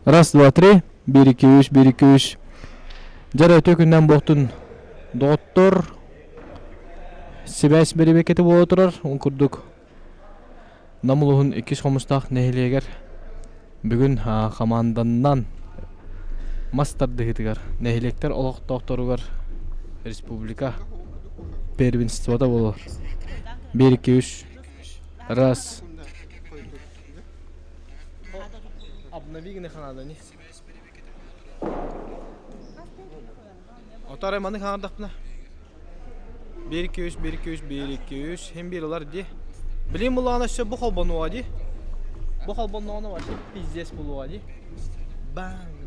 Раз, два, три. 1-2-3, 1-2-3. Жара өтө күндөн боқтун доттор. Себәс бери бекети боло турар. Он курдук. Намулуһун 2 сомустак нехилегер. Бүгүн командандан мастер дегитигер. Нехилектер олох докторугар республика первенствода боло. 1-2-3. Раз. Обновигне ханада не. Отары маны ханардакпына. 1-2-3, 1-2-3, 1-2-3. Hem bir olar di. Bilim bulağına şu bu kolbonu var di. Bu kolbonu ona var. Pizdes buluğu var di. Bang.